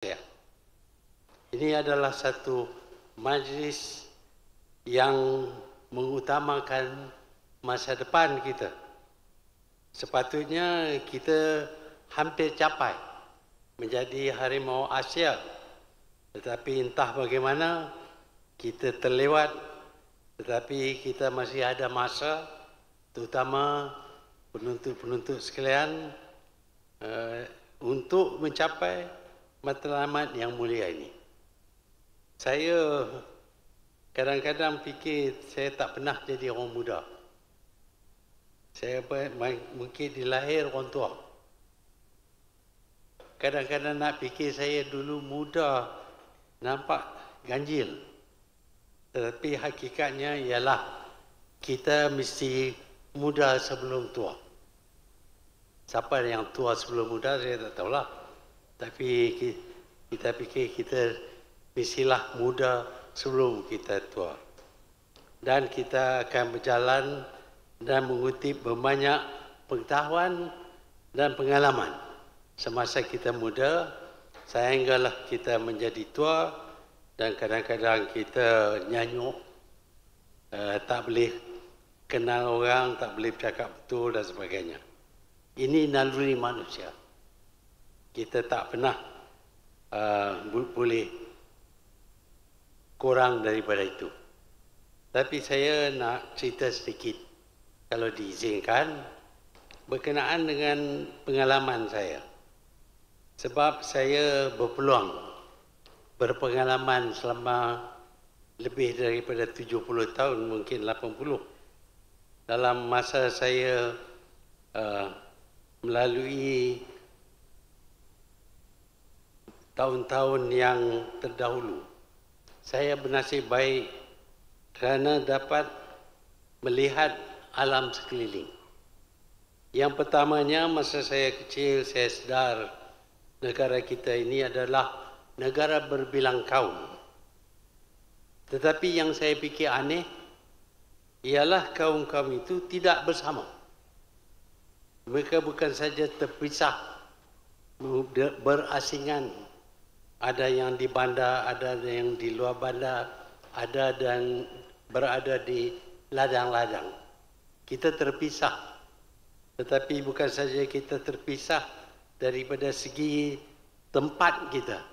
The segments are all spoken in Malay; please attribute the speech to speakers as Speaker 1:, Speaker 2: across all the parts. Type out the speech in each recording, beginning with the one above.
Speaker 1: Ya. Ini adalah satu majlis yang mengutamakan masa depan kita. Sepatutnya kita hampir capai menjadi harimau Asia. Tetapi entah bagaimana kita terlewat, tetapi kita masih ada masa, terutama penuntut-penuntut sekalian, untuk mencapai matlamat yang mulia ini. Saya kadang-kadang fikir saya tak pernah jadi orang muda. Saya mungkin dilahir orang tua. Kadang-kadang nak fikir saya dulu muda, nampak ganjil. Tetapi hakikatnya ialah kita mesti muda sebelum tua. Siapa yang tua sebelum muda saya tak tahulah. Tapi kita fikir kita mestilah muda sebelum kita tua. Dan kita akan berjalan dan mengutip berbanyak pengetahuan dan pengalaman semasa kita muda, sehinggalah kita menjadi tua dan kadang-kadang kita nyanyuk, tak boleh kenal orang, tak boleh bercakap betul dan sebagainya. Ini naluri manusia. Kita tak pernah boleh kurang daripada itu. Tapi saya nak cerita sedikit, kalau diizinkan, berkenaan dengan pengalaman saya. Sebab saya berpeluang berpengalaman selama lebih daripada 70 tahun, mungkin 80. Dalam masa saya melalui tahun-tahun yang terdahulu, saya bernasib baik kerana dapat melihat alam sekeliling. Yang pertamanya, masa saya kecil, saya sedar negara kita ini adalah negara berbilang kaum. Tetapi yang saya fikir aneh ialah kaum-kaum itu tidak bersama. Mereka bukan saja terpisah, berasingan. Ada yang di bandar, ada yang di luar bandar, ada dan berada di ladang-ladang. Kita terpisah. Tetapi bukan saja kita terpisah daripada segi tempat kita,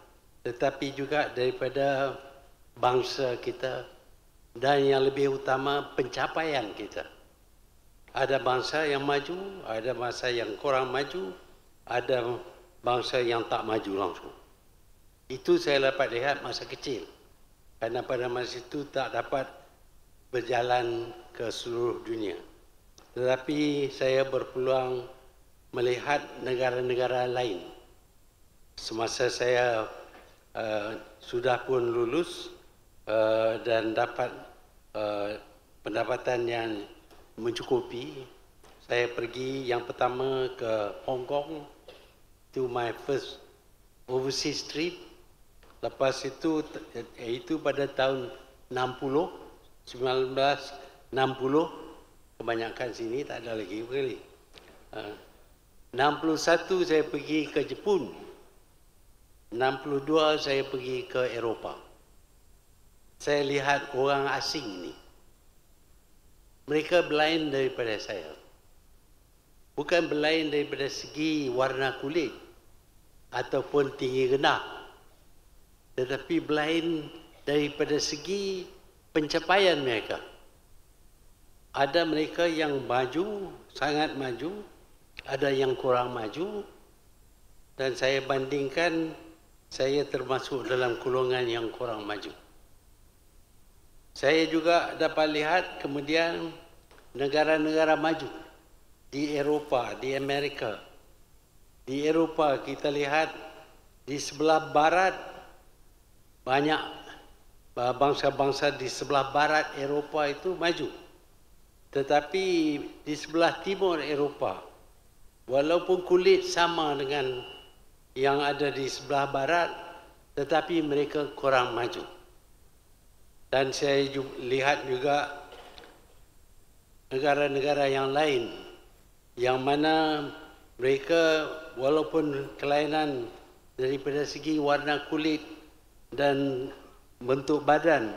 Speaker 1: tetapi juga daripada bangsa kita dan yang lebih utama pencapaian kita. Ada bangsa yang maju, ada bangsa yang kurang maju, ada bangsa yang tak maju langsung. Itu saya dapat lihat masa kecil. Karena pada masa itu tak dapat berjalan ke seluruh dunia. Tetapi saya berpeluang melihat negara-negara lain. Semasa saya sudah pun lulus dan dapat pendapatan yang mencukupi, saya pergi yang pertama ke Hong Kong, to my first overseas trip. Lepas itu pada tahun 60, 1960, kebanyakan sini tak ada lagi sekali. 61 saya pergi ke Jepun. 62 saya pergi ke Eropah. Saya lihat orang asing ini. Mereka berlain daripada saya. Bukan berlain daripada segi warna kulit ataupun tinggi rendah, tetapi berlain daripada segi pencapaian mereka. Ada mereka yang maju, sangat maju, ada yang kurang maju, dan saya bandingkan, saya termasuk dalam golongan yang kurang maju. Saya juga dapat lihat kemudian negara-negara maju di Eropah, di Amerika. Di Eropah kita lihat di sebelah barat banyak bangsa-bangsa di sebelah barat Eropah itu maju. Tetapi di sebelah timur Eropah, walaupun kulit sama dengan yang ada di sebelah barat, tetapi mereka kurang maju. Dan saya lihat juga negara-negara yang lain, yang mana mereka walaupun kelainan daripada segi warna kulit dan bentuk badan,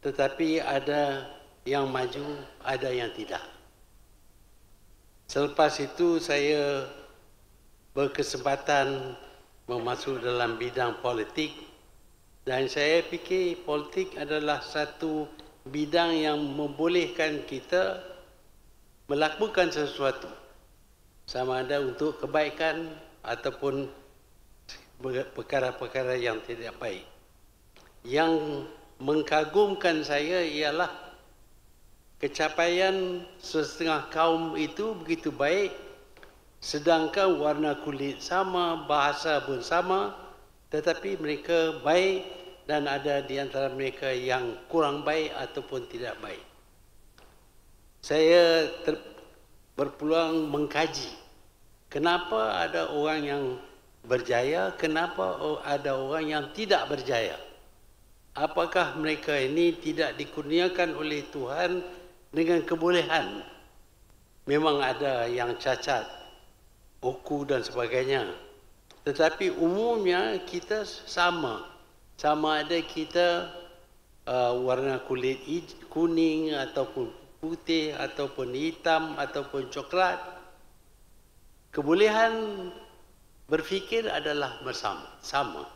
Speaker 1: tetapi ada yang maju, ada yang tidak. Selepas itu saya berkesempatan memasuk dalam bidang politik, dan saya fikir politik adalah satu bidang yang membolehkan kita melakukan sesuatu, sama ada untuk kebaikan ataupun perkara-perkara yang tidak baik. Yang mengagumkan saya ialah kecapaian setengah kaum itu begitu baik, sedangkan warna kulit sama, bahasa pun sama, tetapi mereka baik dan ada di antara mereka yang kurang baik ataupun tidak baik. Saya berpeluang mengkaji kenapa ada orang yang berjaya, kenapa ada orang yang tidak berjaya. Apakah mereka ini tidak dikurniakan oleh Tuhan dengan kebolehan? Memang ada yang cacat, oku dan sebagainya. Tetapi umumnya kita sama. Sama ada kita warna kulit kuning ataupun putih ataupun hitam ataupun coklat. Kebolehan berfikir adalah sama.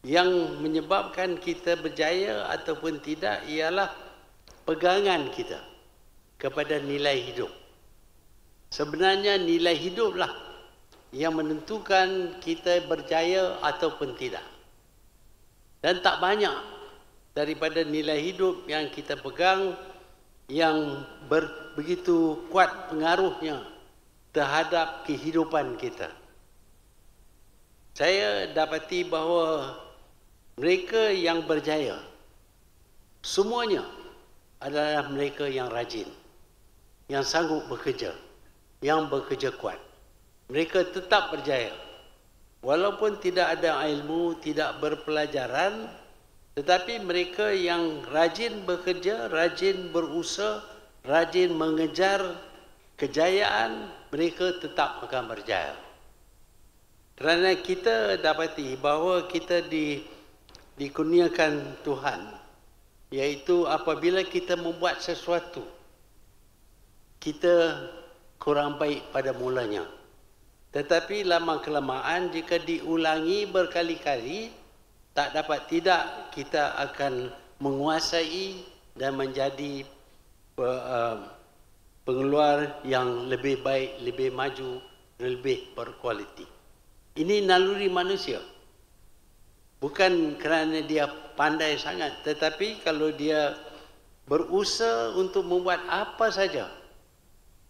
Speaker 1: Yang menyebabkan kita berjaya ataupun tidak ialah pegangan kita kepada nilai hidup. Sebenarnya nilai hiduplah yang menentukan kita berjaya ataupun tidak. Dan tak banyak daripada nilai hidup yang kita pegang yang begitu kuat pengaruhnya terhadap kehidupan kita. Saya dapati bahawa mereka yang berjaya semuanya adalah mereka yang rajin, yang sanggup bekerja, yang bekerja kuat. Mereka tetap berjaya. Walaupun tidak ada ilmu, tidak berpelajaran, tetapi mereka yang rajin bekerja, rajin berusaha, rajin mengejar kejayaan, mereka tetap akan berjaya. Kerana kita dapati bahawa kita dikurniakan Tuhan, iaitu apabila kita membuat sesuatu, kita kurang baik pada mulanya. Tetapi lama-kelamaan jika diulangi berkali-kali, tak dapat tidak kita akan menguasai dan menjadi pengeluar yang lebih baik, lebih maju, lebih berkualiti. Ini naluri manusia. Bukan kerana dia pandai sangat, tetapi kalau dia berusaha untuk membuat apa saja,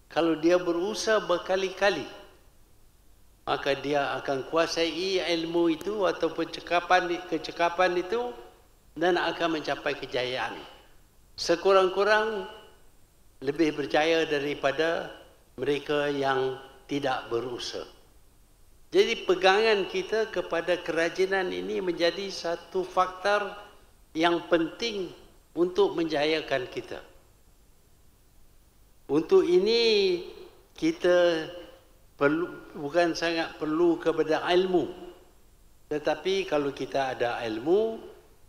Speaker 1: kalau dia berusaha berkali-kali, maka dia akan kuasai ilmu itu ataupun kecekapan itu dan akan mencapai kejayaan. Sekurang-kurang lebih berjaya daripada mereka yang tidak berusaha. Jadi pegangan kita kepada kerajinan ini menjadi satu faktor yang penting untuk menjayakan kita. Untuk ini kita bukan sangat perlu kepada ilmu. Tetapi kalau kita ada ilmu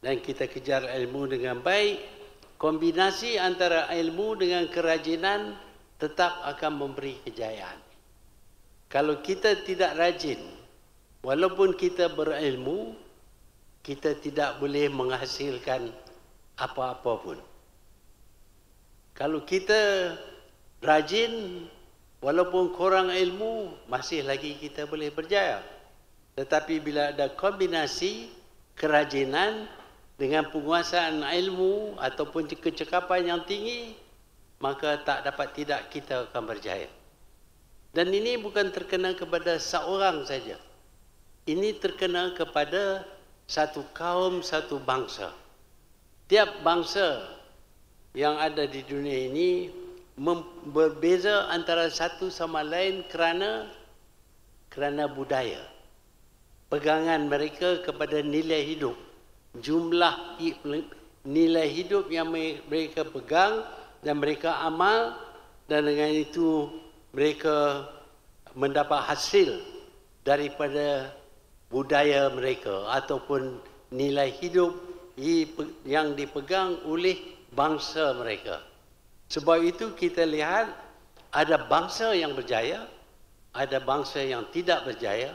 Speaker 1: dan kita kejar ilmu dengan baik, kombinasi antara ilmu dengan kerajinan tetap akan memberi kejayaan. Kalau kita tidak rajin, walaupun kita berilmu, kita tidak boleh menghasilkan apa-apa pun. Kalau kita rajin, walaupun kurang ilmu, masih lagi kita boleh berjaya. Tetapi bila ada kombinasi kerajinan dengan penguasaan ilmu ataupun kecekapan yang tinggi, maka tak dapat tidak kita akan berjaya. Dan ini bukan terkena kepada seorang saja. Ini terkena kepada satu kaum, satu bangsa. Tiap bangsa yang ada di dunia ini berbeza antara satu sama lain kerana budaya. Pegangan mereka kepada nilai hidup. Jumlah nilai hidup yang mereka pegang dan mereka amal, dan dengan itu mereka mendapat hasil daripada budaya mereka ataupun nilai hidup yang dipegang oleh bangsa mereka. Sebab itu kita lihat ada bangsa yang berjaya, ada bangsa yang tidak berjaya,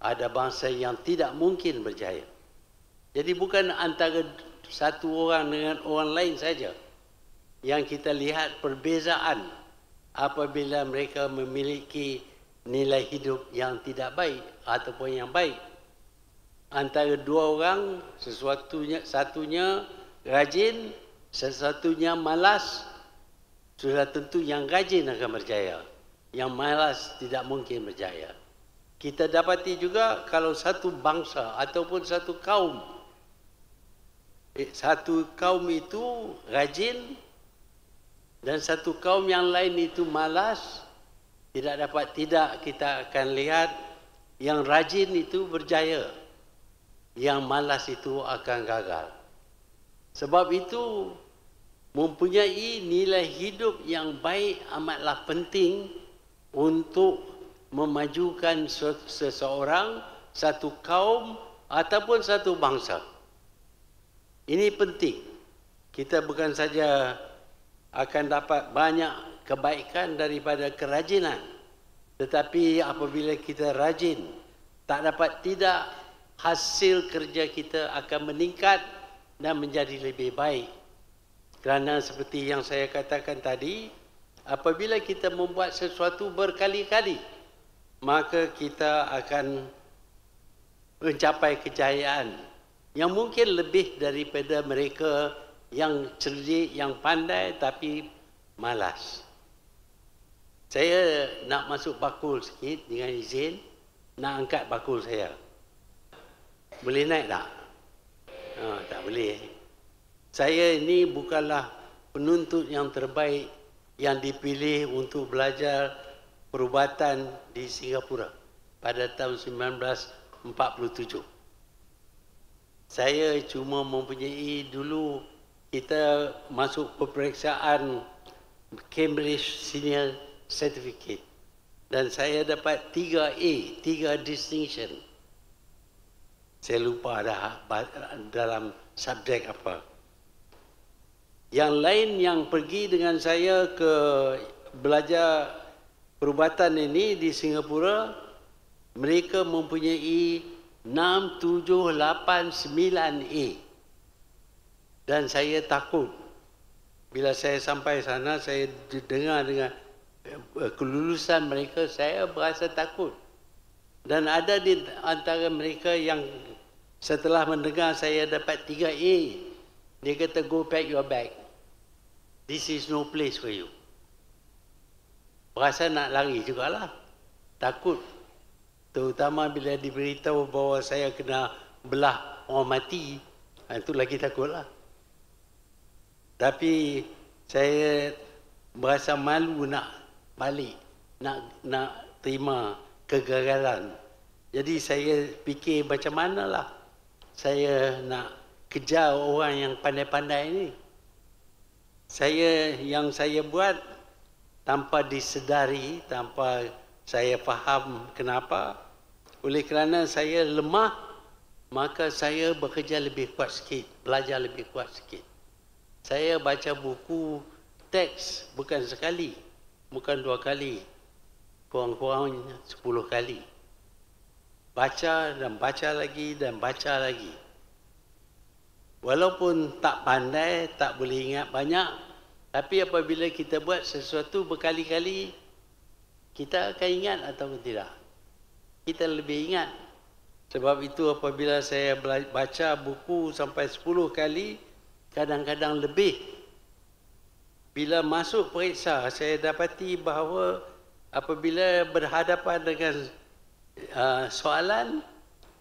Speaker 1: ada bangsa yang tidak mungkin berjaya. Jadi bukan antara satu orang dengan orang lain saja yang kita lihat perbezaan apabila mereka memiliki nilai hidup yang tidak baik ataupun yang baik. Antara dua orang, satunya rajin, satunya malas, sudah tentu yang rajin akan berjaya. Yang malas tidak mungkin berjaya. Kita dapati juga kalau satu bangsa ataupun satu kaum itu rajin dan satu kaum yang lain itu malas, tidak kita akan lihat yang rajin itu berjaya, yang malas itu akan gagal. Sebab itu mempunyai nilai hidup yang baik amatlah penting untuk memajukan seseorang, satu kaum ataupun satu bangsa. Ini penting. Kita bukan saja akan dapat banyak kebaikan daripada kerajinan, tetapi apabila kita rajin, tidak hasil kerja kita akan meningkat dan menjadi lebih baik. Kerana seperti yang saya katakan tadi, apabila kita membuat sesuatu berkali-kali, maka kita akan mencapai kejayaan yang mungkin lebih daripada mereka yang cerdik, yang pandai tapi malas. Saya nak masuk bakul sikit dengan izin, nak angkat bakul saya. Boleh naik tak? Tak boleh. Saya ini bukanlah penuntut yang terbaik yang dipilih untuk belajar perubatan di Singapura pada tahun 1947. Saya cuma mempunyai dulu kita masuk peperiksaan Cambridge Senior Certificate dan saya dapat 3A, 3 distinction. Saya lupa dah dalam subjek apa. Yang lain yang pergi dengan saya ke belajar perubatan ini di Singapura, mereka mempunyai 6, 7, 8, 9A. Dan saya takut. Bila saya sampai sana, saya dengar dengan kelulusan mereka, saya berasa takut. Dan ada di antara mereka yang setelah mendengar saya dapat 3A, dia kata, go pack your bag. This is no place for you. Berasa nak lari jugalah. Takut. Terutama bila diberitahu bahawa saya kena belah orang mati, itu lagi takutlah. Tapi saya berasa malu nak balik, nak terima kegagalan. Jadi saya fikir macam manalah saya nak kejar orang yang pandai-pandai ini. Yang saya buat tanpa disedari, tanpa saya faham kenapa. Oleh kerana saya lemah, maka saya bekerja lebih kuat sikit, belajar lebih kuat sikit. Saya baca buku teks bukan sekali, bukan 2 kali, kurang-kurang 10 kali. Baca dan baca lagi dan baca lagi. Walaupun tak pandai, tak boleh ingat banyak, tapi apabila kita buat sesuatu berkali-kali, kita akan ingat atau tidak? Kita lebih ingat. Sebab itu apabila saya baca buku sampai 10 kali, kadang-kadang lebih. Bila masuk periksa, saya dapati bahawa apabila berhadapan dengan soalan,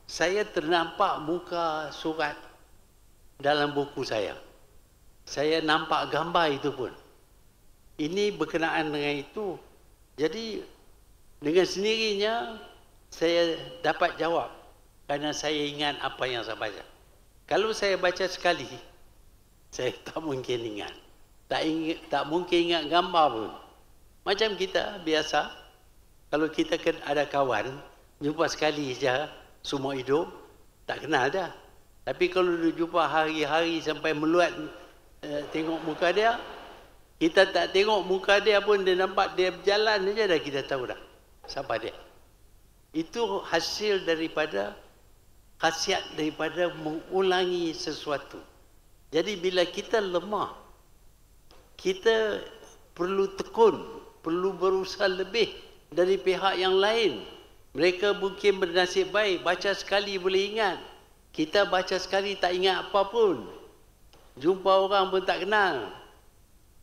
Speaker 1: saya ternampak muka surat dalam buku saya. Saya nampak gambar itu pun. Ini berkenaan dengan itu. Jadi dengan sendirinya saya dapat jawab kerana saya ingat apa yang saya baca. Kalau saya baca sekali, saya tak mungkin ingat. Tak mungkin ingat gambar pun. Macam kita biasa, kalau kita ada kawan, jumpa sekali saja, semua hidup, tak kenal dah. Tapi kalau dia jumpa hari-hari sampai meluat tengok muka dia, kita tak tengok muka dia pun, dia nampak dia berjalan saja dah kita tahu dah siapa dia. Itu hasil daripada khasiat daripada mengulangi sesuatu. Jadi bila kita lemah, kita perlu tekun, perlu berusaha lebih dari pihak yang lain. Mereka mungkin bernasib baik, baca sekali boleh ingat. Kita baca sekali tak ingat apa pun. Jumpa orang pun tak kenal.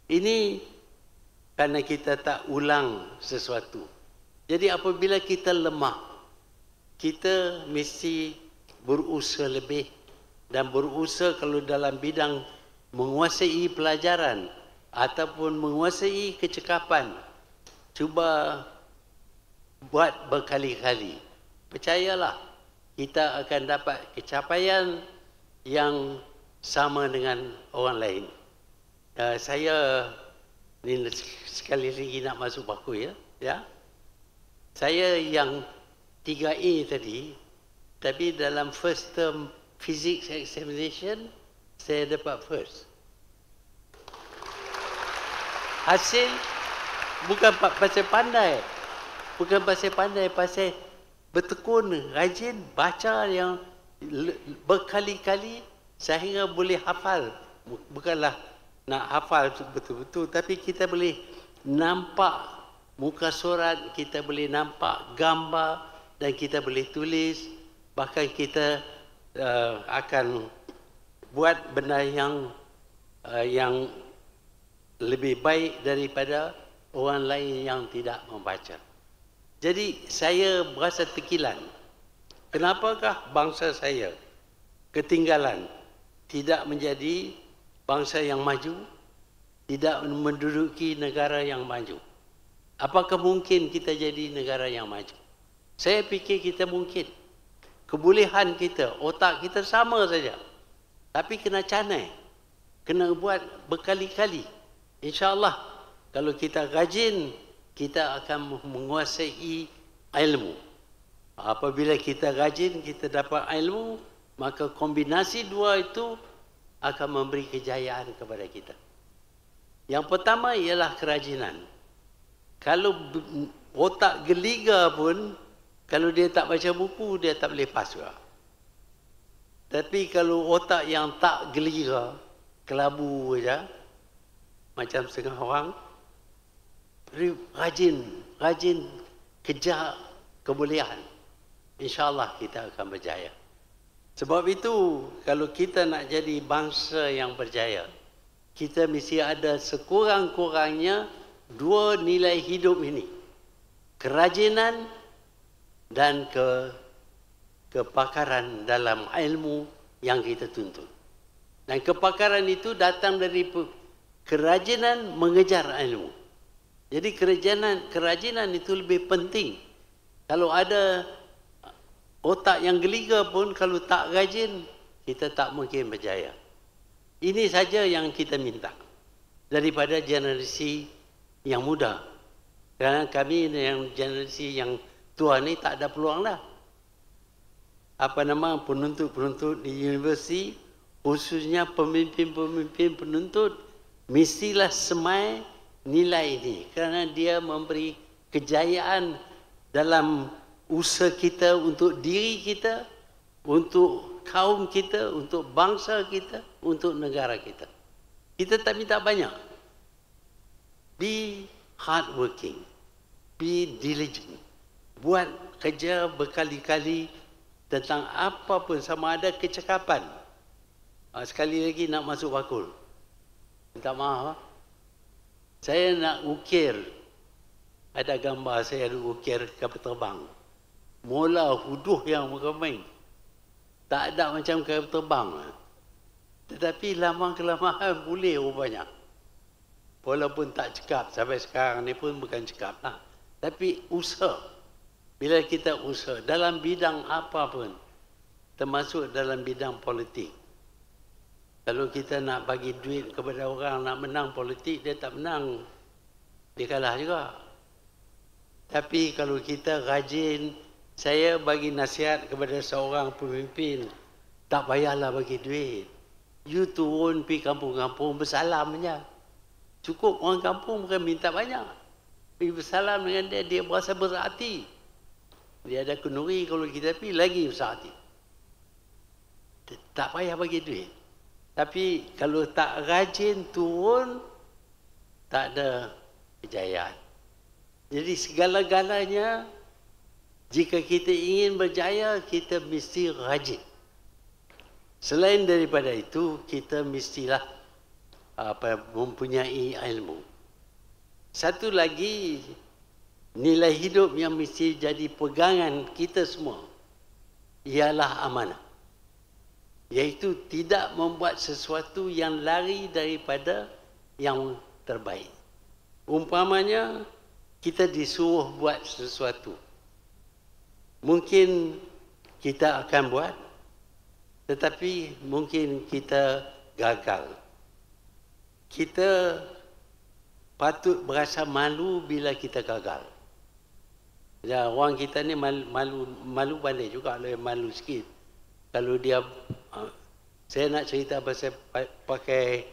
Speaker 1: Ini kerana kita tak ulang sesuatu. Jadi apabila kita lemah, kita mesti berusaha lebih. Dan berusaha kalau dalam bidang menguasai pelajaran ataupun menguasai kecekapan, cuba buat berkali-kali. Percayalah, kita akan dapat kecapaian yang sama dengan orang lain. Saya ni sekali lagi nak masuk baku ya. Saya yang 3A tadi, tapi dalam first term physics examination saya dapat first. Hasil bukan pasal pandai. Bukan pasal pandai, pasal bertekun, rajin, baca yang berkali-kali sehingga boleh hafal. Bukanlah nak hafal betul-betul, tapi kita boleh nampak muka surat, kita boleh nampak gambar dan kita boleh tulis. Bahkan kita akan buat benda yang lebih baik daripada orang lain yang tidak membaca. Jadi saya berasa terkilan. Kenapakah bangsa saya ketinggalan, tidak menjadi bangsa yang maju, tidak menduduki negara yang maju? Apakah mungkin kita jadi negara yang maju? Saya fikir kita mungkin. Kebolehan kita, otak kita sama saja. Tapi kena canai. Kena buat berkali-kali. InsyaAllah, kalau kita rajin, kita akan menguasai ilmu. Apabila kita rajin, kita dapat ilmu, maka kombinasi dua itu akan memberi kejayaan kepada kita. Yang pertama ialah kerajinan. Kalau otak geliga pun, kalau dia tak baca buku, dia tak boleh pas juga. Tapi kalau otak yang tak geliga, kelabu saja, macam setengah orang, rajin kejar kebolehan, InsyaAllah kita akan berjaya. Sebab itu, kalau kita nak jadi bangsa yang berjaya, kita mesti ada sekurang-kurangnya dua nilai hidup ini. Kerajinan dan kepakaran dalam ilmu yang kita tuntut. Dan kepakaran itu datang dari kerajinan mengejar ilmu. Jadi kerajinan itu lebih penting. Kalau ada otak yang geliga pun, kalau tak rajin, kita tak mungkin berjaya. Ini saja yang kita minta daripada generasi yang muda. Kerana kami yang generasi yang tua ni tak ada peluang dah. Penuntut-penuntut di universiti, khususnya pemimpin-pemimpin penuntut, mestilah semai nilai ini. Kerana dia memberi kejayaan dalam usaha kita untuk diri kita, untuk kaum kita, untuk bangsa kita, untuk negara kita. Kita tak minta banyak. Be hardworking. Be diligent. Buat kerja berkali-kali tentang apa pun, sama ada kecekapan. Sekali lagi nak masuk bakul. Minta maaf. Saya nak ukir. Ada gambar saya ada ukir kapal terbang. Mula huduh yang meramai. Tak ada macam kapal terbang. Tetapi lama-kelamaan boleh rupanya. Walaupun tak cekap. Sampai sekarang ni pun bukan cekap lah. Tapi usaha. Bila kita usaha dalam bidang apa pun. Termasuk dalam bidang politik. Kalau kita nak bagi duit kepada orang nak menang politik, dia tak menang. Dia kalah juga. Tapi kalau kita rajin Saya bagi nasihat kepada seorang pemimpin, tak payahlah bagi duit. You turun pergi kampung-kampung bersalam saja. Cukup orang kampung bukan minta banyak. Pergi bersalam dengan dia, dia berasa berhati. Dia ada kenduri kalau kita pergi lagi besar hati. Tak payah bagi duit. Tapi kalau tak rajin turun, tak ada kejayaan. Jadi segala-galanya, jika kita ingin berjaya, kita mesti rajin. Selain daripada itu, kita mestilah mempunyai ilmu. Satu lagi, nilai hidup yang mesti jadi pegangan kita semua ialah amanah. Iaitu tidak membuat sesuatu yang lari daripada yang terbaik. Umpamanya, kita disuruh buat sesuatu. Mungkin kita akan buat, tetapi mungkin kita gagal. Kita patut berasa malu bila kita gagal. Ya, orang kita ni malu pandai juga, malu sikit. Kalau dia, saya nak cerita pasal pakai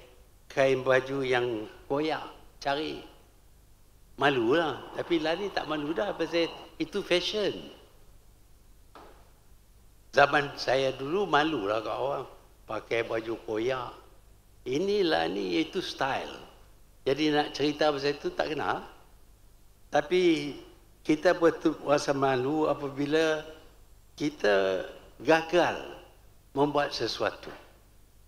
Speaker 1: kain baju yang koyak, cari. Malu lah. Tapi lah ni tak malu dah pasal itu fashion. Zaman saya dulu malu lah kat orang. Pakai baju koyak. Inilah ni, itu style. Jadi nak cerita pasal itu tak kenal. Tapi kita betul rasa malu apabila kita gagal membuat sesuatu.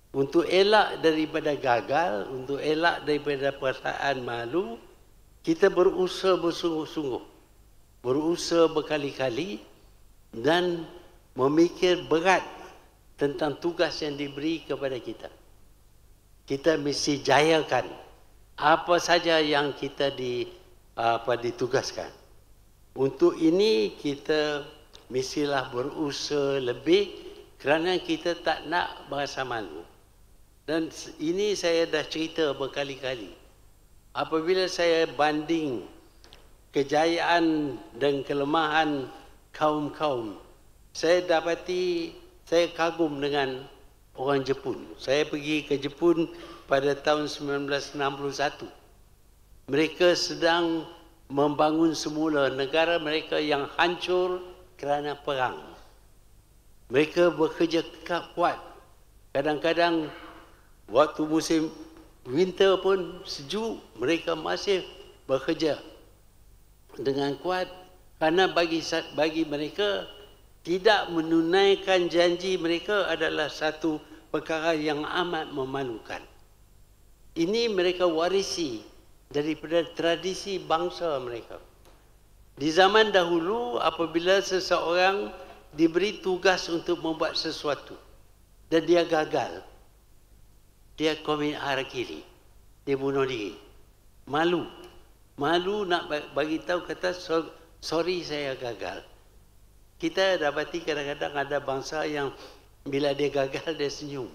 Speaker 1: Untuk elak daripada gagal, untuk elak daripada perasaan malu, kita berusaha bersungguh-sungguh. Berusaha berkali-kali dan memikir berat tentang tugas yang diberi kepada kita. Kita mesti jayakan apa saja yang kita ditugaskan. Untuk ini kita mestilah berusaha lebih kerana kita tak nak berasa malu. Dan ini saya dah cerita berkali-kali. Apabila saya banding kejayaan dan kelemahan kaum-kaum, saya dapati, saya kagum dengan orang Jepun. Saya pergi ke Jepun pada tahun 1961. Mereka sedang membangun semula negara mereka yang hancur kerana perang. Mereka bekerja kuat. Kadang-kadang waktu musim winter pun sejuk, mereka masih bekerja dengan kuat kerana bagi mereka tidak menunaikan janji mereka adalah satu perkara yang amat memalukan. Ini mereka warisi daripada tradisi bangsa mereka. Di zaman dahulu apabila seseorang diberi tugas untuk membuat sesuatu dan dia gagal, dia komit harakiri, dia bunuh diri. Malu nak bagi tahu, kata sorry saya gagal. Kita dapati kadang-kadang ada bangsa yang bila dia gagal dia senyum,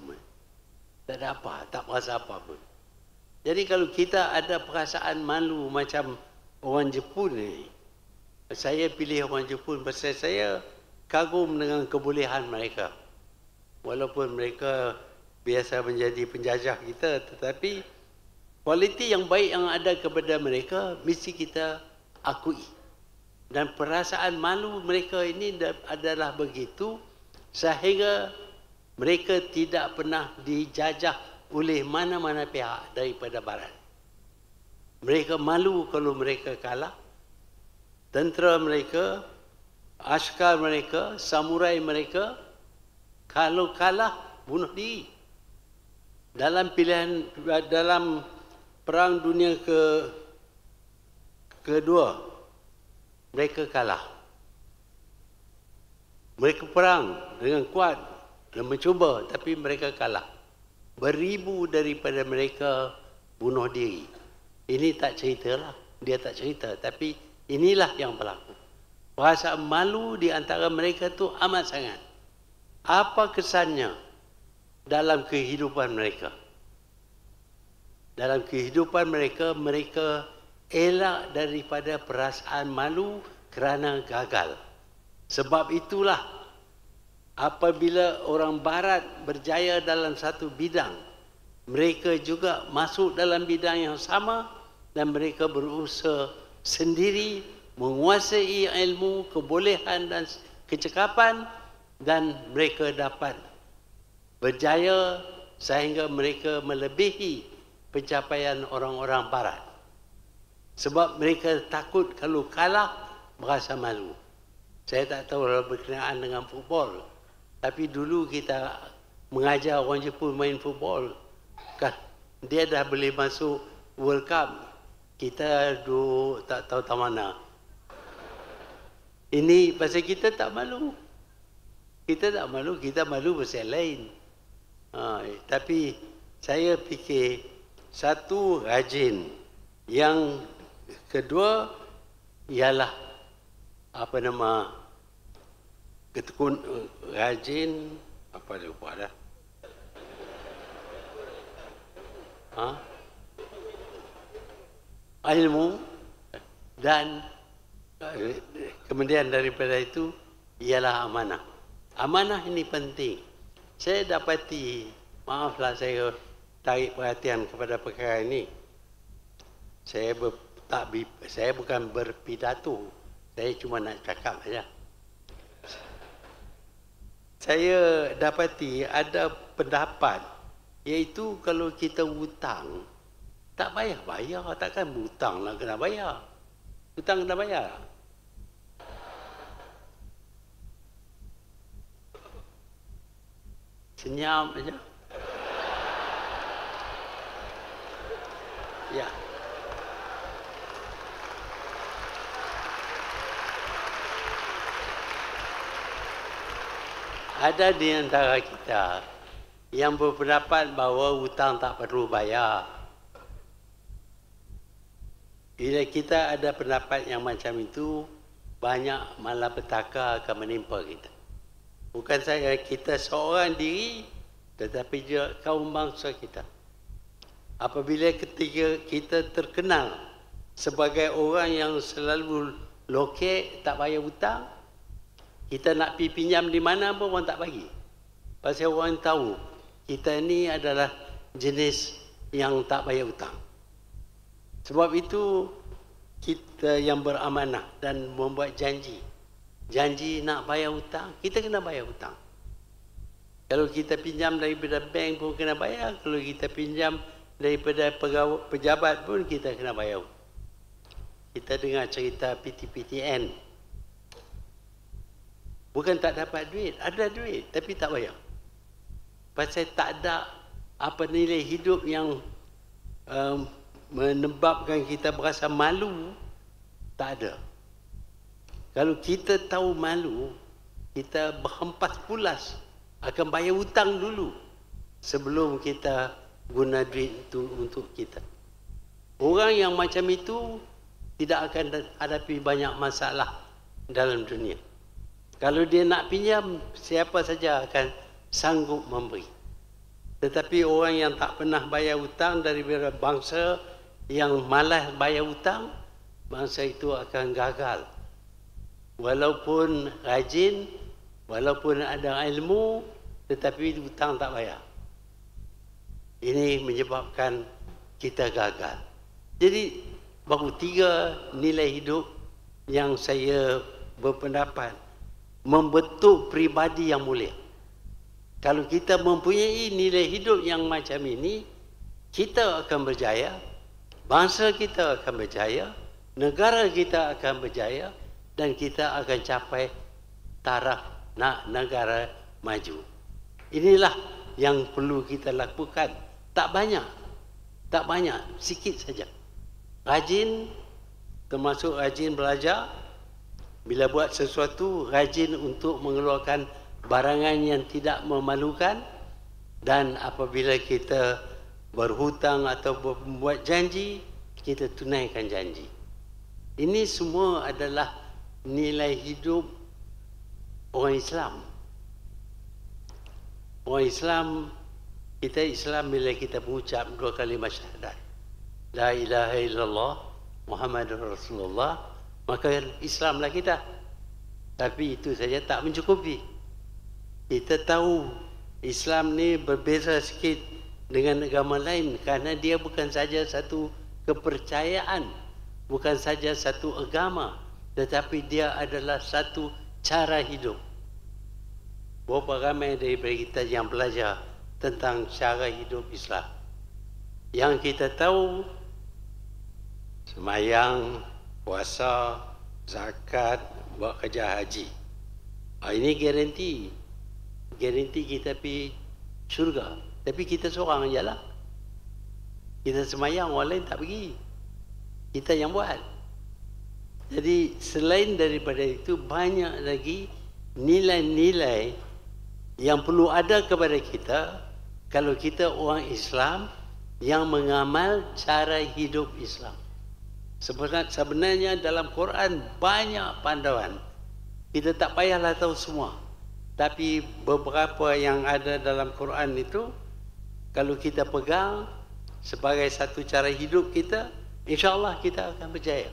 Speaker 1: tak ada apa, tak merasa apa pun. Jadi kalau kita ada perasaan malu macam orang Jepun ni, saya pilih orang Jepun pasal saya kagum dengan kebolehan mereka. Walaupun mereka biasa menjadi penjajah kita, tetapi kualiti yang baik yang ada kepada mereka mesti kita akui. Dan perasaan malu mereka ini adalah begitu sehingga mereka tidak pernah dijajah oleh mana-mana pihak daripada barat. Mereka malu kalau mereka kalah. Tentera mereka, askar mereka, samurai mereka, kalau kalah, bunuh diri. Dalam perang dunia kedua, mereka kalah. Mereka perang dengan kuat dan mencuba, tapi mereka kalah. Beribu daripada mereka bunuh diri. Ini tak ceritalah, dia tak cerita, tapi inilah yang berlaku. Perasaan malu di antara mereka tu amat sangat. Apa kesannya dalam kehidupan mereka? Dalam kehidupan mereka, mereka elak daripada perasaan malu kerana gagal. Sebab itulah apabila orang barat berjaya dalam satu bidang, mereka juga masuk dalam bidang yang sama dan mereka berusaha sendiri menguasai ilmu, kebolehan dan kecekapan, dan mereka dapat berjaya sehingga mereka melebihi pencapaian orang-orang barat. Sebab mereka takut kalau kalah berasa malu. Saya tak tahu berkenaan dengan football, tapi dulu kita mengajar orang Jepun main football, kan dia dah boleh masuk World Cup, kita duduk tak tahu tak mana. Ini pasal kita tak malu. Kita tak malu, kita malu pasal lain. Tapi saya fikir, satu, rajin. Yang kedua ialah ketekun, rajin, apa dia lupa dah. Ilmu, dan kemudian daripada itu ialah amanah. Amanah ini penting. Saya dapati, maaflah saya tarik perhatian kepada perkara ini. Saya bukan berpidato, saya cuma nak cakap saja. Saya dapati ada pendapat, iaitu kalau kita hutang, tak bayar, takkan hutang lah kena bayar. Hutang kena bayar. Senyap aja. Ya. Ada di antara kita yang berpendapat bahawa hutang tak perlu bayar. Bila kita ada pendapat yang macam itu, banyak malapetaka akan menimpa kita. Bukan saja kita seorang diri, tetapi juga kaum bangsa kita. Apabila ketika kita terkenal sebagai orang yang selalu lokek, tak bayar hutang, kita nak pergi pinjam di mana pun orang tak bagi. Pasal orang tahu kita ni adalah jenis yang tak bayar hutang. Sebab itu kita yang beramanah dan membuat janji nak bayar hutang, kita kena bayar hutang. Kalau kita pinjam daripada bank pun kena bayar, kalau kita pinjam daripada pejabat pun kita kena bayar. Kita dengar cerita PTPTN. Bukan tak dapat duit, ada duit tapi tak bayar. Pasal tak ada nilai hidup yang menyebabkan kita berasa malu, tak ada. Kalau kita tahu malu, kita berhempas pulas akan bayar hutang dulu sebelum kita guna duit itu untuk kita. Orang yang macam itu tidak akan hadapi banyak masalah dalam dunia. Kalau dia nak pinjam, siapa saja akan sanggup memberi. Tetapi orang yang tak pernah bayar hutang daripada bangsa yang malas bayar hutang, bangsa itu akan gagal. Walaupun rajin, walaupun ada ilmu, tetapi hutang tak bayar. Ini menyebabkan kita gagal. Jadi baru 3 nilai hidup yang saya berpendapat membentuk pribadi yang mulia. Kalau kita mempunyai nilai hidup yang macam ini, kita akan berjaya, bangsa kita akan berjaya, negara kita akan berjaya, dan kita akan capai taraf negara maju. Inilah yang perlu kita lakukan. Tak banyak, sikit saja. Rajin, termasuk rajin belajar. Bila buat sesuatu, rajin untuk mengeluarkan barangan yang tidak memalukan. Dan apabila kita berhutang atau membuat janji, kita tunaikan janji. Ini semua adalah nilai hidup orang Islam. Orang Islam, kita Islam bila kita mengucap 2 kalimah syahadat, La ilaha illallah Muhammadur Rasulullah, maka Islamlah kita. Tapi itu saja tak mencukupi. Kita tahu Islam ni berbeza sikit dengan agama lain kerana dia bukan saja satu kepercayaan, bukan saja satu agama, tetapi dia adalah satu cara hidup. Berapa ramai daripada kita yang belajar tentang cara hidup Islam. Yang kita tahu semayang, puasa, zakat, buat kerja haji. Ini garanti kita pergi syurga. Tapi kita seorang je lah. Kita semayang, orang lain tak pergi. Kita yang buat. Jadi selain daripada itu, banyak lagi nilai-nilai yang perlu ada kepada kita kalau kita orang Islam yang mengamal cara hidup Islam. Sebenarnya dalam Quran banyak panduan. Kita tak payahlah tahu semua. Tapi beberapa yang ada dalam Quran itu, kalau kita pegang sebagai satu cara hidup kita, insya-Allah kita akan berjaya.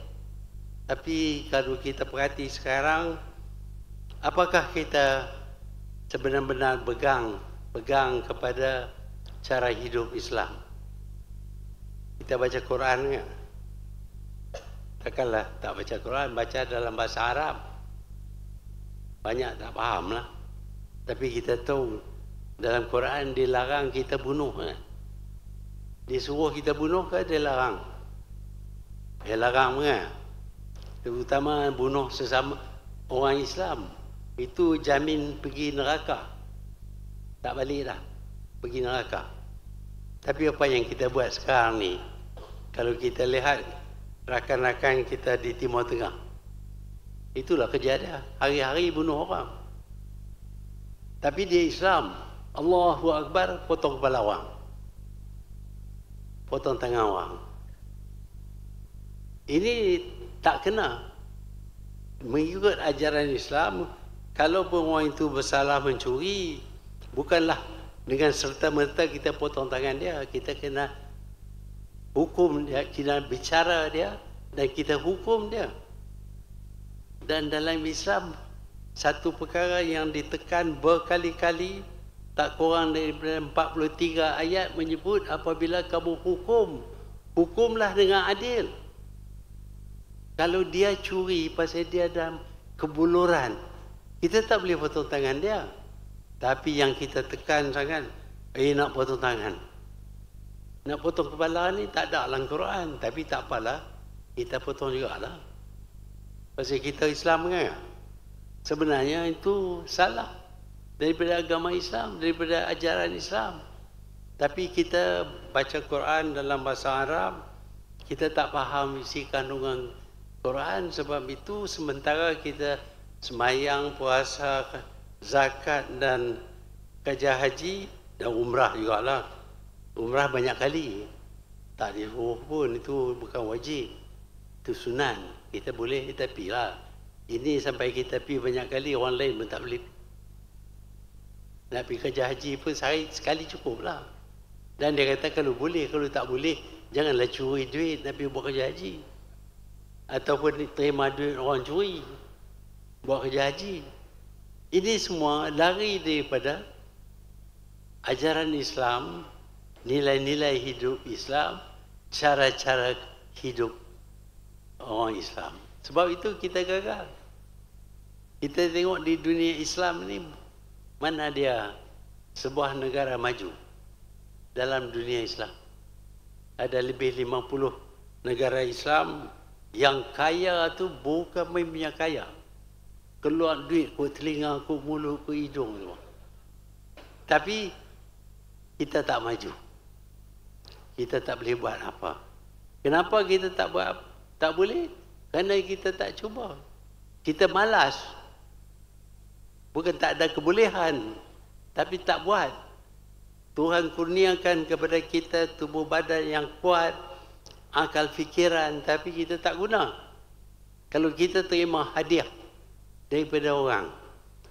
Speaker 1: Tapi kalau kita perhati sekarang, apakah kita sebenar-benar pegang kepada cara hidup Islam? Kita baca Quran kan? Takkanlah tak baca Quran, baca dalam bahasa Arab. Banyak tak faham lah. Tapi kita tahu dalam Quran dilarang kita bunuh kan? Dia suruh kita bunuh ke dia larang? Dia larang kan? Terutama bunuh sesama orang Islam. Itu jamin pergi neraka. Tak balik dah. Pergi neraka. Tapi apa yang kita buat sekarang ni? Kalau kita lihat rakan-rakan kita di Timur Tengah, itulah kerja dia. Hari-hari bunuh orang. Tapi dia Islam. Allahu Akbar, potong kepala orang. Potong tangan orang. Ini tak kena. Mengikut ajaran Islam, kalau orang itu bersalah mencuri, bukanlah dengan serta-merta kita potong tangan dia. Kita kena hukum dia, kita bicara dia dan kita hukum dia. Dan dalam Islam, satu perkara yang ditekan berkali-kali, tak kurang daripada 43 ayat menyebut apabila kamu hukumlah dengan adil. Kalau dia curi pasal dia dalam kebuluran, kita tak boleh potong tangan dia. Tapi yang kita tekan sangat, nak potong tangan. Nak potong kepala ni tak ada dalam Quran. Tapi tak apalah, kita potong jugalah. Pasal kita Islam kan. Sebenarnya itu salah daripada agama Islam, daripada ajaran Islam. Tapi kita baca Quran dalam bahasa Arab, kita tak faham isi kandungan Quran. Sebab itu sementara kita semayang, puasa, zakat dan kerja haji dan umrah jugalah. Umrah banyak kali. Tak disuruh pun, itu bukan wajib. Itu sunan. Kita boleh, tapi lah. Ini sampai kita pergi banyak kali, orang lain pun tak boleh. Nak pergi kerja haji pun sehari sekali cukup lah. Dan dia kata kalau boleh, kalau tak boleh, janganlah curi duit nak pergi buat kerja haji. Ataupun terima duit orang curi buat kerja haji. Ini semua lari daripada ajaran Islam, nilai-nilai hidup Islam, cara-cara hidup orang Islam. Sebab itu kita gagal. Kita tengok di dunia Islam ni, mana dia sebuah negara maju dalam dunia Islam. Ada lebih 50 negara Islam yang kaya tu bukan main punya kaya. Keluar duit ke telinga, ke mulut, ke hidung semua. Tapi kita tak maju. Kita tak boleh buat apa. Kenapa kita tak buat? Tak boleh? Kerana kita tak cuba. Kita malas. Bukan tak ada kebolehan, tapi tak buat. Tuhan kurniakan kepada kita tubuh badan yang kuat, akal fikiran, tapi kita tak guna. Kalau kita terima hadiah daripada orang,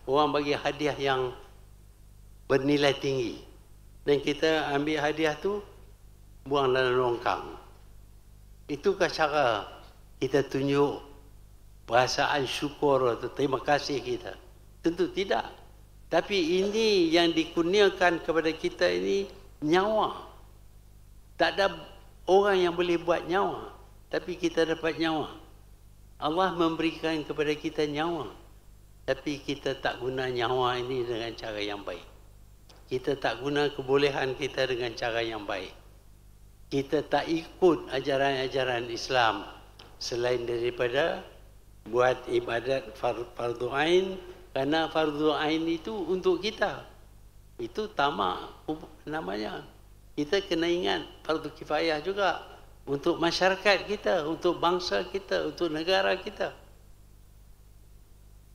Speaker 1: orang bagi hadiah yang bernilai tinggi, dan kita ambil hadiah tu, buang dalam longkang. Itukah cara kita tunjuk perasaan syukur atau terima kasih kita. Tentu tidak. Tapi ini yang dikurniakan kepada kita ini nyawa. Tak ada orang yang boleh buat nyawa, tapi kita dapat nyawa. Allah memberikan kepada kita nyawa, tapi kita tak guna nyawa ini dengan cara yang baik. Kita tak guna kebolehan kita dengan cara yang baik. Kita tak ikut ajaran-ajaran Islam selain daripada buat ibadat fardu ain, kerana fardu ain itu untuk kita. Itu tamak namanya. Kita kena ingat fardu kifayah juga untuk masyarakat kita, untuk bangsa kita, untuk negara kita.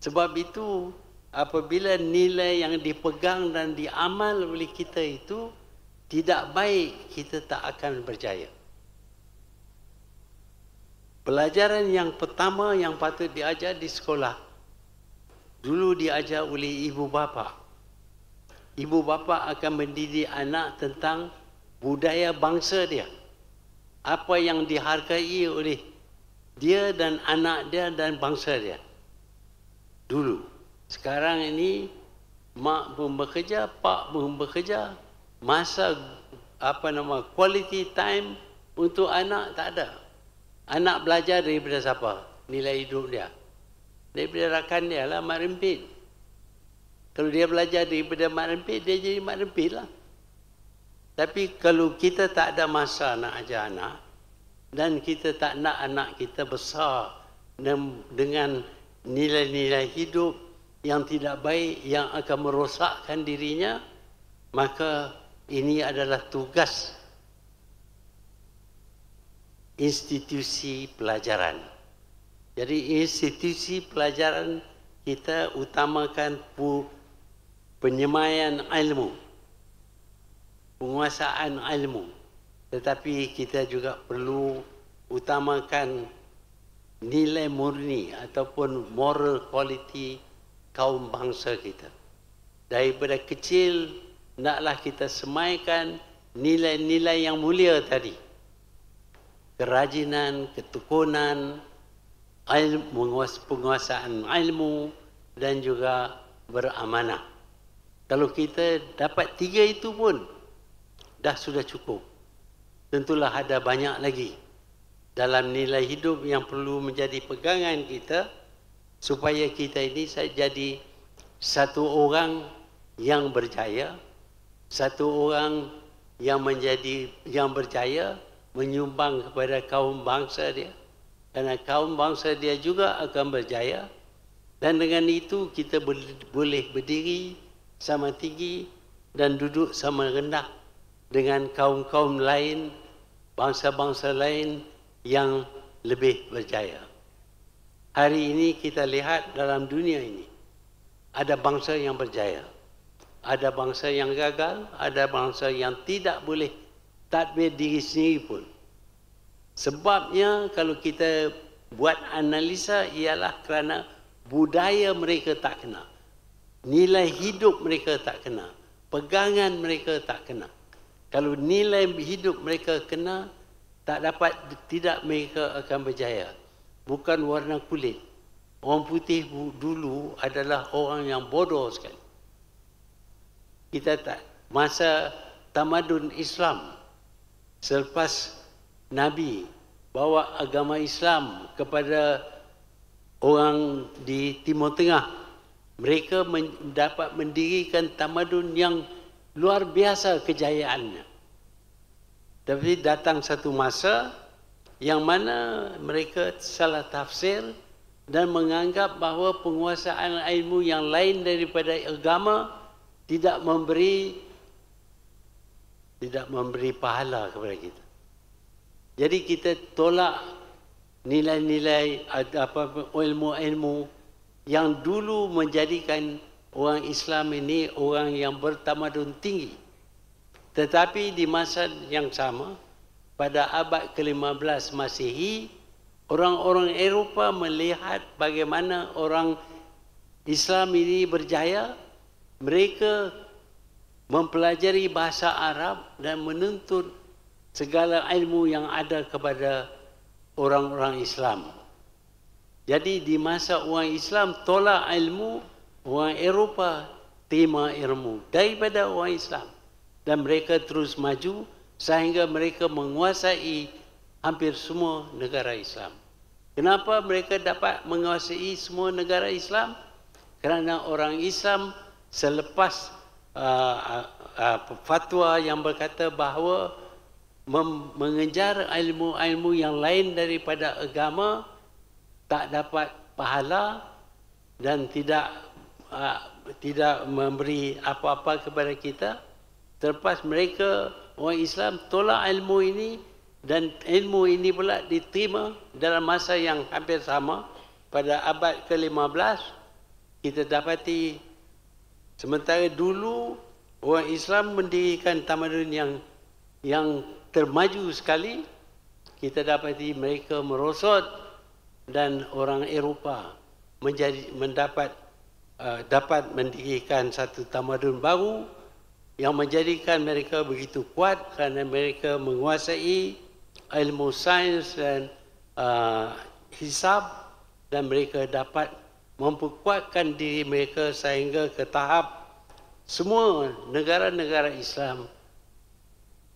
Speaker 1: Sebab itu apabila nilai yang dipegang dan diamal oleh kita itu tidak baik, kita tak akan berjaya. Pelajaran yang pertama yang patut diajar di sekolah, dulu diajar oleh ibu bapa. Ibu bapa akan mendidik anak tentang budaya bangsa dia. Apa yang dihargai oleh dia dan anak dia dan bangsa dia. Dulu. Sekarang ini mak pun bekerja, pak pun bekerja, masa quality time untuk anak tak ada. Anak belajar daripada siapa? Nilai hidup dia. Daripada rakan dia lah, mak rempit. Kalau dia belajar daripada mak rempit, dia jadi mak rempit lah. Tapi kalau kita tak ada masa nak ajar anak, dan kita tak nak anak kita besar dengan nilai-nilai hidup yang tidak baik, yang akan merosakkan dirinya, maka ini adalah tugas institusi pelajaran. Jadi institusi pelajaran kita utamakan penyemaian ilmu, penguasaan ilmu. Tetapi kita juga perlu utamakan nilai murni ataupun moral quality kaum bangsa kita. Daripada kecil, naklah kita semaikan nilai-nilai yang mulia tadi. Kerajinan, ketekunan, penguasaan ilmu dan juga beramanah. Kalau kita dapat 3 itu pun dah sudah cukup. Tentulah ada banyak lagi dalam nilai hidup yang perlu menjadi pegangan kita supaya kita ini jadi satu orang yang berjaya, satu orang yang berjaya menyumbang kepada kaum bangsa dia, karena kaum bangsa dia juga akan berjaya, dan dengan itu kita boleh berdiri sama tinggi dan duduk sama rendah dengan kaum-kaum lain, bangsa-bangsa lain yang lebih berjaya. Hari ini kita lihat dalam dunia ini ada bangsa yang berjaya, ada bangsa yang gagal, ada bangsa yang tidak boleh tadbir diri sendiri pun. Sebabnya kalau kita buat analisa ialah kerana budaya mereka tak kena, nilai hidup mereka tak kena, pegangan mereka tak kena. Kalau nilai hidup mereka kena, tidak mereka akan berjaya. Bukan warna kulit. Orang putih dulu adalah orang yang bodoh sekali. Kita tak, masa tamadun Islam, selepas Nabi bawa agama Islam kepada orang di Timur Tengah, mereka dapat mendirikan tamadun yang luar biasa kejayaannya. Tapi datang satu masa yang mana mereka salah tafsir dan menganggap bahawa penguasaan ilmu yang lain daripada agama tidak memberi pahala kepada kita. Jadi kita tolak nilai-nilai ilmu-ilmu yang dulu menjadikan orang Islam ini orang yang bertamadun tinggi. Tetapi di masa yang sama, pada abad ke-15 Masihi, orang-orang Eropah melihat bagaimana orang Islam ini berjaya. Mereka mempelajari bahasa Arab dan menuntut segala ilmu yang ada kepada orang-orang Islam. Jadi di masa orang Islam tolak ilmu, orang Eropah terima ilmu daripada orang Islam. Dan mereka terus maju sehingga mereka menguasai hampir semua negara Islam. Kenapa mereka dapat menguasai semua negara Islam? Kerana orang Islam selepas fatwa yang berkata bahawa mengejar ilmu-ilmu yang lain daripada agama tak dapat pahala dan tidak memberi apa-apa kepada kita. Terlepas mereka orang Islam tolak ilmu ini dan ilmu ini pula diterima dalam masa yang hampir sama pada abad ke-15. Kita dapati sementara dulu orang Islam mendirikan tamadun yang termaju sekali, kita dapati mereka merosot dan orang Eropah dapat mendirikan satu tamadun baru yang menjadikan mereka begitu kuat kerana mereka menguasai ilmu sains dan hisab, dan mereka dapat memperkuatkan diri mereka sehingga ke tahap semua negara-negara Islam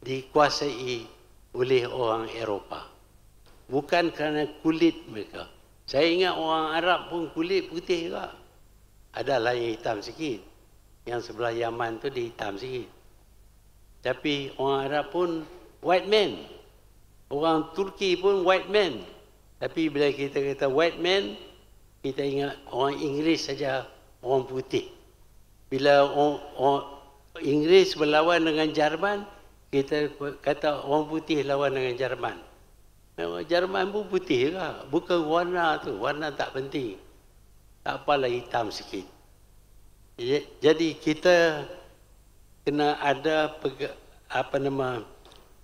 Speaker 1: dikuasai oleh orang Eropah. Bukan kerana kulit mereka. Saya ingat orang Arab pun kulit putih juga. Adalah yang hitam sikit. Yang sebelah Yaman tu dia hitam sikit. Tapi orang Arab pun white man. Orang Turki pun white man. Tapi bila kita kata white man, kita ingat orang Inggeris saja orang putih. Bila orang Inggeris berlawan dengan Jerman, kita kata orang putih lawan dengan Jerman. Jerman pun putih juga. Bukan warna tu. Warna tak penting. Tak apalah hitam sikit. Jadi kita kena ada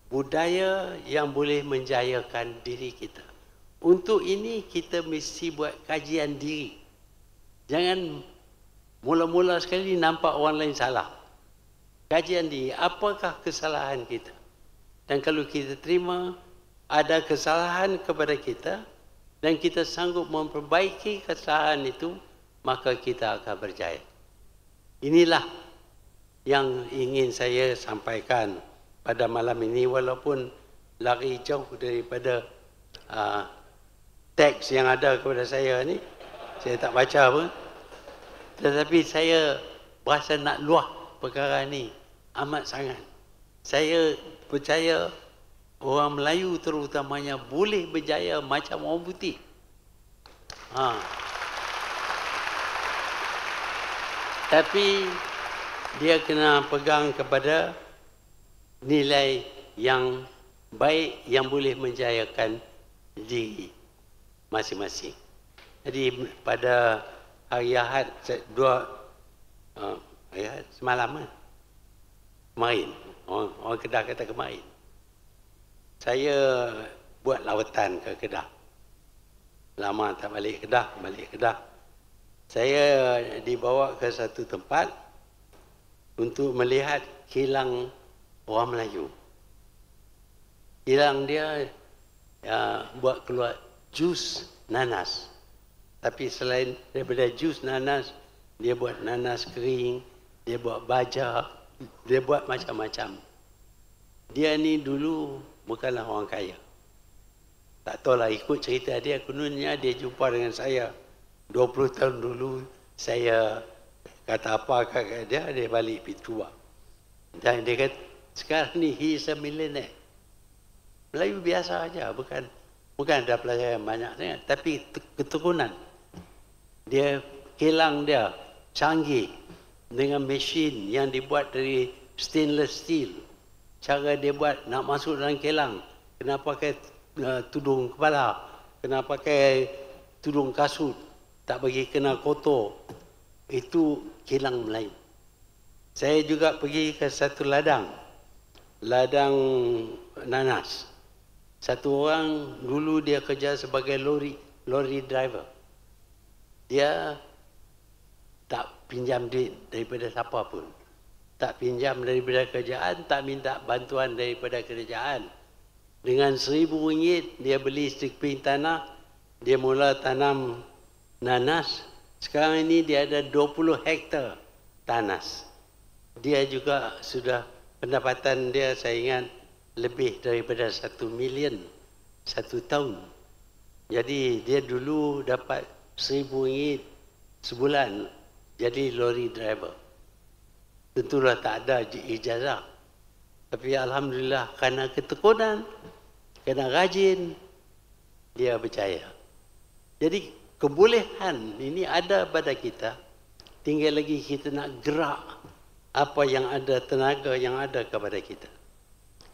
Speaker 1: budaya yang boleh menjayakan diri kita. Untuk ini kita mesti buat kajian diri. Jangan mula-mula sekali nampak orang lain salah. Kajian diri, apakah kesalahan kita? Dan kalau kita terima ada kesalahan kepada kita dan kita sanggup memperbaiki kesalahan itu, maka kita akan berjaya. Inilah yang ingin saya sampaikan pada malam ini, walaupun lari jauh daripada teks yang ada kepada saya ni. Saya tak baca pun. Tetapi saya berasa nak luah perkara ni amat sangat. Saya percaya orang Melayu terutamanya boleh berjaya macam orang putih. Tapi dia kena pegang kepada nilai yang baik yang boleh menjayakan diri masing-masing. Jadi pada hari Ahad semalam kemarin, orang Kedah kata kemarin, saya buat lawatan ke Kedah. Lama tak balik Kedah. Saya dibawa ke satu tempat untuk melihat kilang orang Melayu. Kilang dia buat keluar jus nanas. Tapi selain daripada jus nanas, dia buat nanas kering, dia buat baja, dia buat macam-macam. Dia ni dulu bukanlah orang kaya. Tak tahulah ikut cerita dia, kononnya dia jumpa dengan saya 20 tahun dulu. Saya kata apa kat dia, dia balik pergi tua. Dan dia kata, sekarang ni he is a millionaire. Melayu biasa aja, bukan ada pelajaran banyak sangat, tapi keturunan. Dia kilang dia canggih dengan mesin yang dibuat dari stainless steel. Cara dia buat nak masuk dalam kilang, kena pakai tudung kepala, kena pakai tudung kasut, tak bagi kena kotor. Itu kilang Melayu. Saya juga pergi ke satu ladang nanas. Satu orang dulu dia kerja sebagai lori driver. Dia tak pinjam duit daripada siapa pun. Tak pinjam daripada kerajaan, tak minta bantuan daripada kerajaan. Dengan RM1,000 dia beli sekeping tanah, dia mula tanam nanas. Sekarang ini dia ada 20 hektar tanas. Dia juga sudah pendapatan dia saya ingat lebih daripada 1 million satu tahun. Jadi dia dulu dapat RM1,000 sebulan jadi lori driver. Tentulah tak ada ijazah. Tapi alhamdulillah kerana ketekunan, kerana rajin, dia berjaya. Jadi kebolehan ini ada pada kita. Tinggal lagi kita nak gerak apa yang ada, tenaga yang ada kepada kita.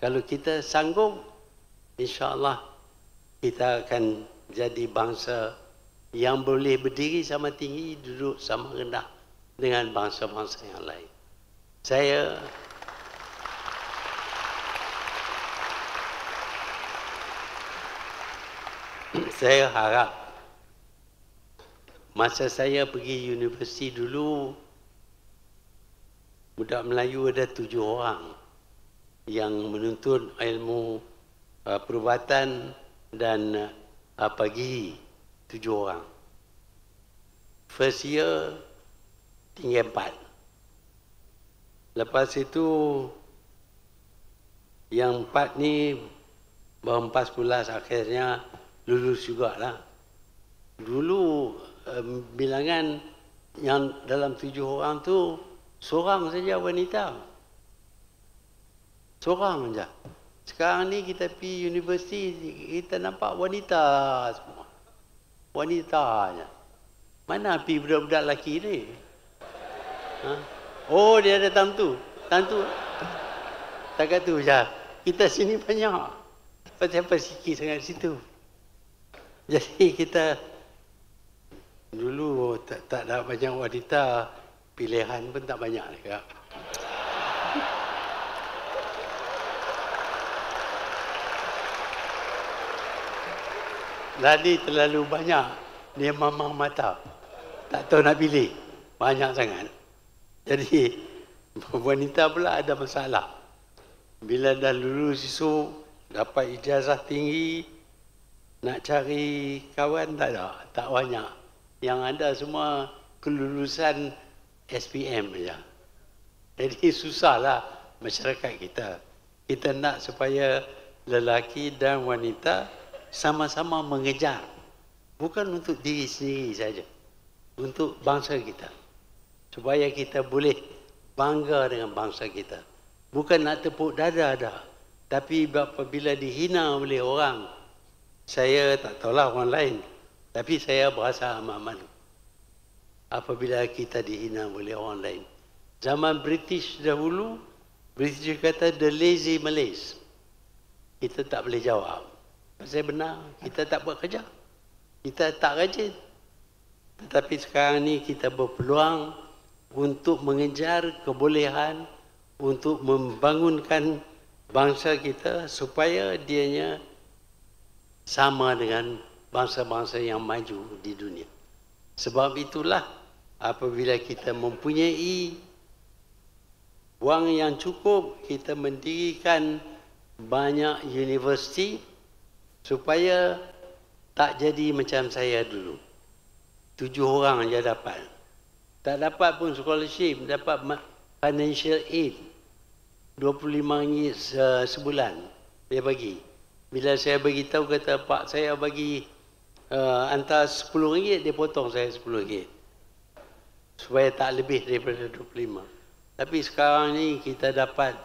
Speaker 1: Kalau kita sanggup, insya-Allah kita akan jadi bangsa yang boleh berdiri sama tinggi, duduk sama rendah dengan bangsa-bangsa yang lain. Saya harap masa saya pergi universiti dulu, budak Melayu ada 7 orang yang menuntut ilmu perubatan dan pagi 7 orang. First year tinggal 4. Lepas itu yang 4 ni berempas pulas akhirnya lulus jugalah. Dulu bilangan yang dalam 7 orang tu seorang saja wanita. Seorang saja. Sekarang ni kita pergi universiti, kita nampak wanita semua. Wanita saja. Mana pergi budak-budak lelaki ni? Ha? Oh, dia ada tantu. Tantu. Takat tu saja. Kita sini banyak. Siapa sikit sangat situ. Jadi kita dulu tak ada banyak wanita, pilihan pun tak banyak juga. Lari terlalu banyak, dia mamang mata. Tak tahu nak pilih, banyak sangat. Jadi wanita pula ada masalah. Bila dah lulus esok, dapat ijazah tinggi, nak cari kawan tak ada, tak banyak. Yang ada semua kelulusan SPM saja. Jadi susahlah masyarakat kita. Kita nak supaya lelaki dan wanita sama-sama mengejar. Bukan untuk diri sendiri saja. Untuk bangsa kita. Supaya kita boleh bangga dengan bangsa kita. Bukan nak tepuk dada dah. Tapi apabila dihina oleh orang, saya tak tahulah orang lain. Tapi saya berasa amat malu. Apabila kita dihina oleh orang lain. Zaman British dahulu, British kata the lazy Malays. Kita tak boleh jawab. Saya benar, kita tak buat kerja. Kita tak rajin. Tetapi sekarang ni kita berpeluang untuk mengejar kebolehan, untuk membangunkan bangsa kita supaya dianya sama dengan bangsa-bangsa yang maju di dunia. Sebab itulah apabila kita mempunyai wang yang cukup, kita mendirikan banyak universiti supaya tak jadi macam saya dulu. 7 orang je dapat. Tak dapat pun scholarship, dapat financial aid. RM25 sebulan dia bagi. Bila saya beritahu kata pak saya bagi hantar RM10, dia potong saya RM10. Supaya tak lebih daripada 25. Tapi sekarang ni kita dapat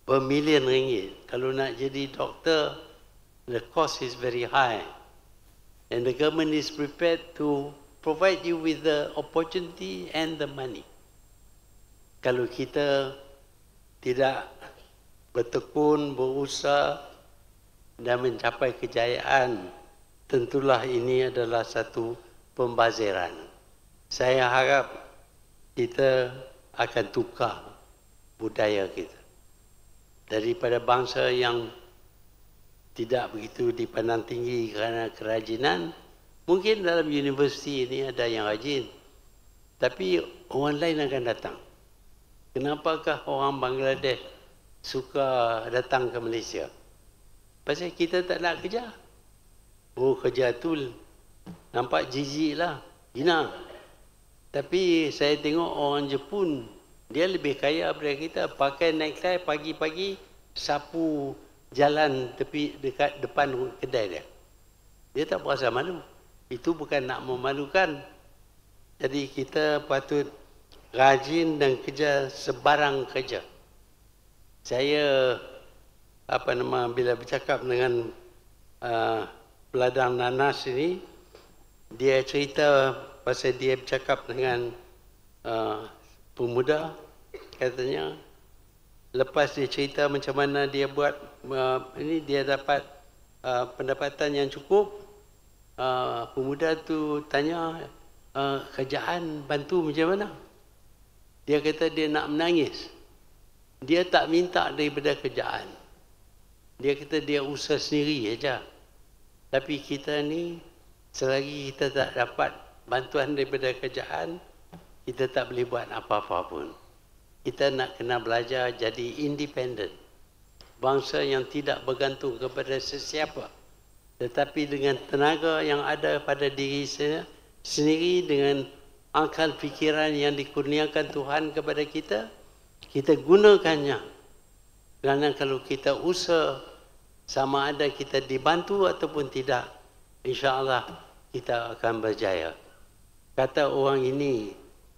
Speaker 1: bermilion ringgit. Kalau nak jadi doktor, the cost is very high. And the government is prepared to provide you with the opportunity and the money. Kalau kita tidak bertekun, berusaha dan mencapai kejayaan, tentulah ini adalah satu pembaziran. Saya harap kita akan tukar budaya kita. Daripada bangsa yang tidak begitu dipandang tinggi kerana kerajinan, mungkin dalam universiti ini ada yang rajin. Tapi orang lain akan datang. Kenapakah orang Bangladesh suka datang ke Malaysia? Pasal kita tak nak kerja. Oh, kerja tu Nampak jijik lah, hina. Tapi saya tengok orang Jepun, dia lebih kaya daripada kita. Pakai necktie pagi-pagi, sapu jalan tepi dekat depan kedai dia. Dia tak berasa malu. Itu bukan nak memalukan. Jadi kita patut rajin dan kerja sebarang kerja. Saya bila bercakap dengan peladang nanas ini, dia cerita pasal dia bercakap dengan pemuda, katanya lepas dia cerita macam mana dia buat ini, dia dapat pendapatan yang cukup. Pemuda tu tanya, kerjaan bantu macam mana? Dia kata dia nak menangis. Dia tak minta daripada kerjaan. Dia kata dia usaha sendiri aja. Tapi kita ni, selagi kita tak dapat bantuan daripada kerjaan, kita tak boleh buat apa-apa pun. Kita nak kena belajar jadi independent. Bangsa yang tidak bergantung kepada sesiapa, tetapi dengan tenaga yang ada pada diri sendiri, dengan akal fikiran yang dikurniakan Tuhan kepada kita, kita gunakannya. Kerana kalau kita usaha, sama ada kita dibantu ataupun tidak, insya-Allah kita akan berjaya. Kata orang ini,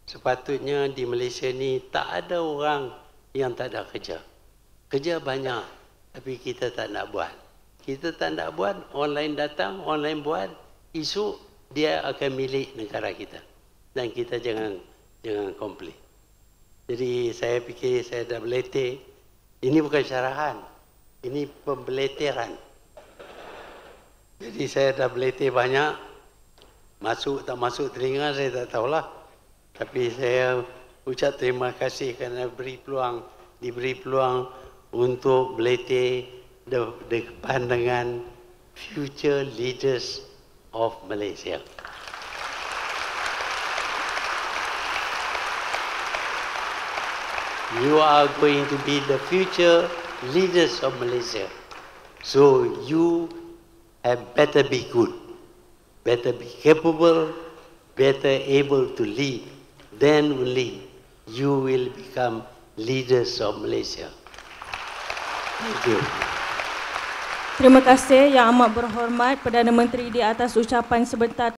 Speaker 1: sepatutnya di Malaysia ni tak ada orang yang tak ada kerja. Kerja banyak, tapi kita tak nak buat. Kita tak nak buat, online datang, online buat, esok dia akan milik negara kita. Dan kita jangan komplain. Jadi saya fikir saya dah beletih. Ini bukan syarahan, ini pembeleteran. Jadi saya dah beletih banyak. Masuk tak masuk telinga saya tak tahulah. Tapi saya ucap terima kasih kerana diberi peluang untuk beletih depan dengan future leaders of Malaysia. You are going to be the future leaders of Malaysia. So you have better be good, better be capable, better able to lead. Then only you will become leaders of Malaysia. Thank you.
Speaker 2: Terima kasih Yang Amat Berhormat Perdana Menteri di atas ucapan sebentar